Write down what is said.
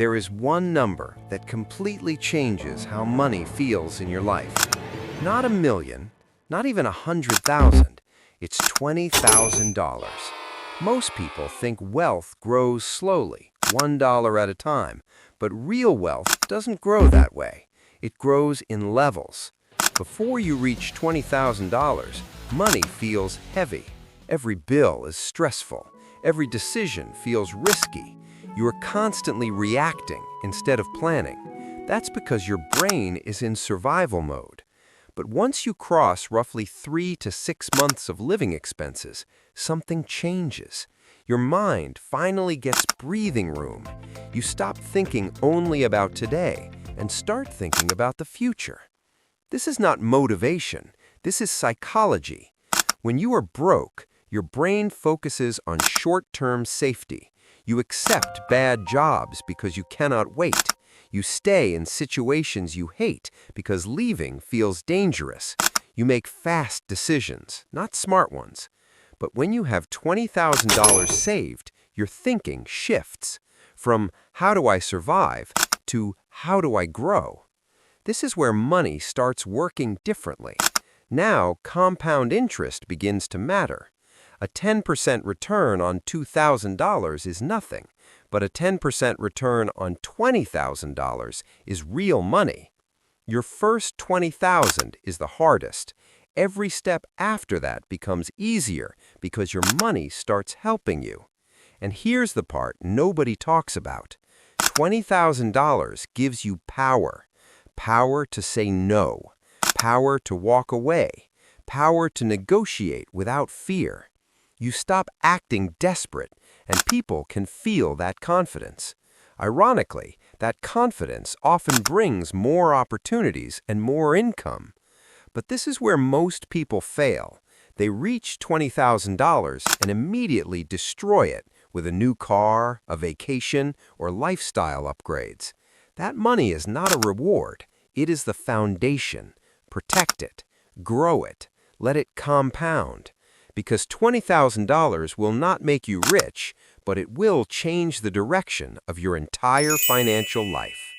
There is one number that completely changes how money feels in your life. Not a million, not even 100,000. It's $20,000. Most people think wealth grows slowly, $1 at a time, but real wealth doesn't grow that way. It grows in levels. Before you reach $20,000, money feels heavy. Every bill is stressful. Every decision feels risky. You are constantly reacting instead of planning. That's because your brain is in survival mode. But once you cross roughly 3 to 6 months of living expenses, something changes. Your mind finally gets breathing room. You stop thinking only about today and start thinking about the future. This is not motivation. This is psychology. When you are broke, your brain focuses on short-term safety. You accept bad jobs because you cannot wait. You stay in situations you hate because leaving feels dangerous. You make fast decisions, not smart ones. But when you have $20,000 saved, your thinking shifts from how do I survive to how do I grow? This is where money starts working differently. Now, compound interest begins to matter. A 10% return on $2,000 is nothing, but a 10% return on $20,000 is real money. Your first $20,000 is the hardest. Every step after that becomes easier because your money starts helping you. And here's the part nobody talks about. $20,000 gives you power. Power to say no. Power to walk away. Power to negotiate without fear. You stop acting desperate, and people can feel that confidence. Ironically, that confidence often brings more opportunities and more income. But this is where most people fail. They reach $20,000 and immediately destroy it with a new car, a vacation, or lifestyle upgrades. That money is not a reward. It is the foundation. Protect it. Grow it. Let it compound. Because $20,000 will not make you rich, but it will change the direction of your entire financial life.